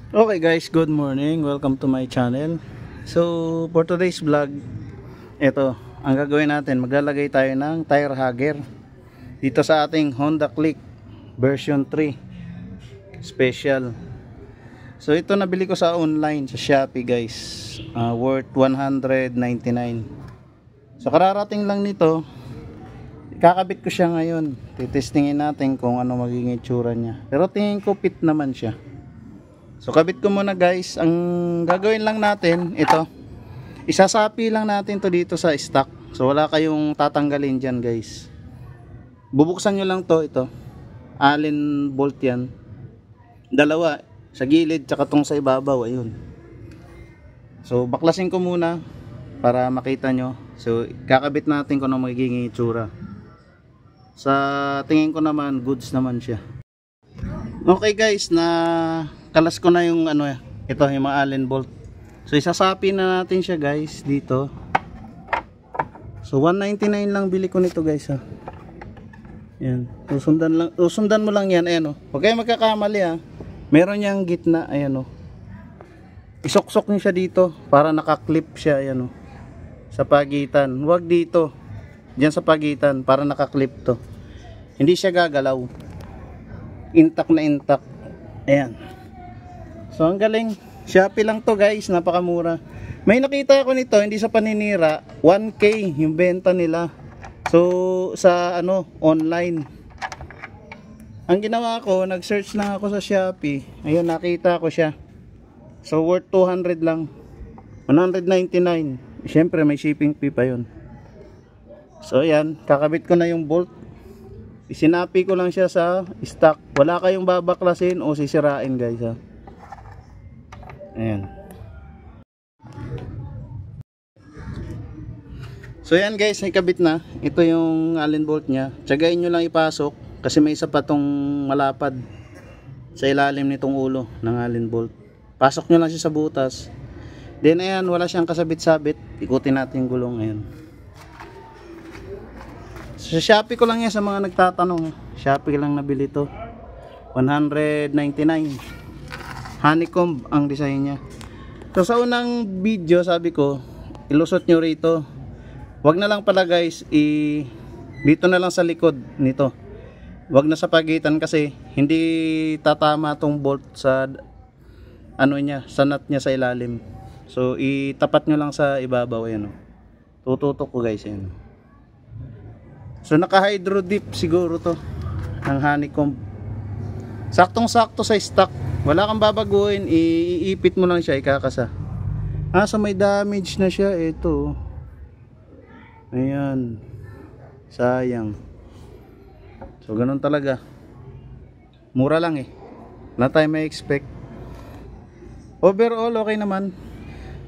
Okay guys, good morning. Welcome to my channel. So for today's vlog, ito, ang gagawin natin, maglalagay tayo ng tire hugger dito sa ating Honda Click version 3 special. So ito nabili ko sa online sa Shopee guys, worth 199. So kararating lang nito, kakabit ko siya ngayon. Titestingin natin kung ano magiging itsura niya. Pero tingin ko fit naman siya. So kabit ko muna guys. Ang gagawin lang natin, ito, isasapi lang natin to dito sa stock. So wala kayong tatanggalin dyan guys. Bubuksan nyo lang to, ito Allen bolt yan, dalawa sa gilid tsaka tong sa ibabaw, ayun. So baklasin ko muna para makita nyo. So kakabit natin kung ano magiging itsura. Sa tingin ko naman goods naman siya. Okay guys, na kalas ko na yung ito yung mga Allen bolt. So isasapi na natin siya guys dito. So 199 lang bili ko nito guys ha. Yan. Susundan mo lang yan, ayan oh. Huwag kayo magkakamali ha. Meron yang gitna, ayan oh. Isok-sok niyo siya dito para naka-clip siya, ayan oh. Sa pagitan. Huwag dito. Diyan sa pagitan para naka-clip to. Hindi siya gagalaw. Intact na intact. Ayan. So ang galing, Shopee lang to guys, napakamura. May nakita ako nito, hindi sa paninira, 1K yung benta nila. So sa online. Ang ginawa ko, nag-search lang ako sa Shopee. Ayun, nakita ko siya. So worth 200 lang. 199. Siyempre may shipping fee pa yun. So ayan, kakabit ko na yung bolt. Isinapi ko lang siya sa stock. Wala kayong babaklasin o sisirain guys ha. Ayan. So yan guys, may kabit na. Ito yung Allen bolt nya. Tiyagain nyo lang ipasok kasi may isa pa tong malapad sa ilalim nitong ulo ng Allen bolt. Pasok nyo lang siya sa butas. Then ayan, wala siyang kasabit-sabit. Ikutin natin yung gulong. Ayan. Sa Shopee ko lang yan sa mga nagtatanong. Shopee lang nabili to. 199. Honeycomb ang design niya. So sa unang video sabi ko, ilusot nyo rito. Wag na lang pala guys, dito na lang sa likod nito. Wag na sa pagitan kasi hindi tatama tong bolt sa niya, sa nut niya sa ilalim. So itapat nyo lang sa ibabaw, ayan oh. Tututok ko guys, ayan. So naka hydro dip siguro to ang honeycomb. Saktong sakto sa stock. Wala kang babaguhin, iipit mo lang siya, ikakasa. So may damage na siya, ito. Ayan. Sayang. So ganun talaga. Mura lang eh. Wala tayong may expect. Overall okay naman.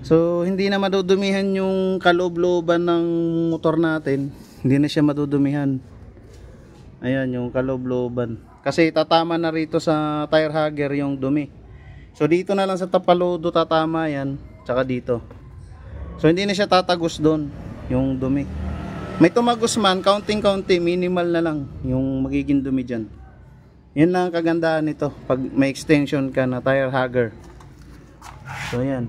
So hindi na madudumihan yung kaloob-looban ng motor natin. Hindi na siya madudumihan. Ayan yung kaloob-looban. Kasi tatama na rito sa tire hugger yung dumi. So dito na lang sa tapalodo tatama yan. Tsaka dito. So hindi na siya tatagos doon yung dumi. May tumagos man, counting-county, minimal na lang yung magiging dumi dyan. Yun lang ang kagandahan nito pag may extension ka na tire hugger. So yan.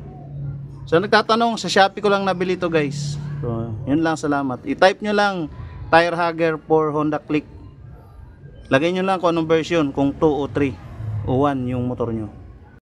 So nagtatanong, sa Shopee ko lang nabili to guys. So yun lang, salamat. I-type nyo lang tire hugger for Honda Click. Lagay nyo lang kung anong version, kung 2 o 3 o 1 yung motor nyo.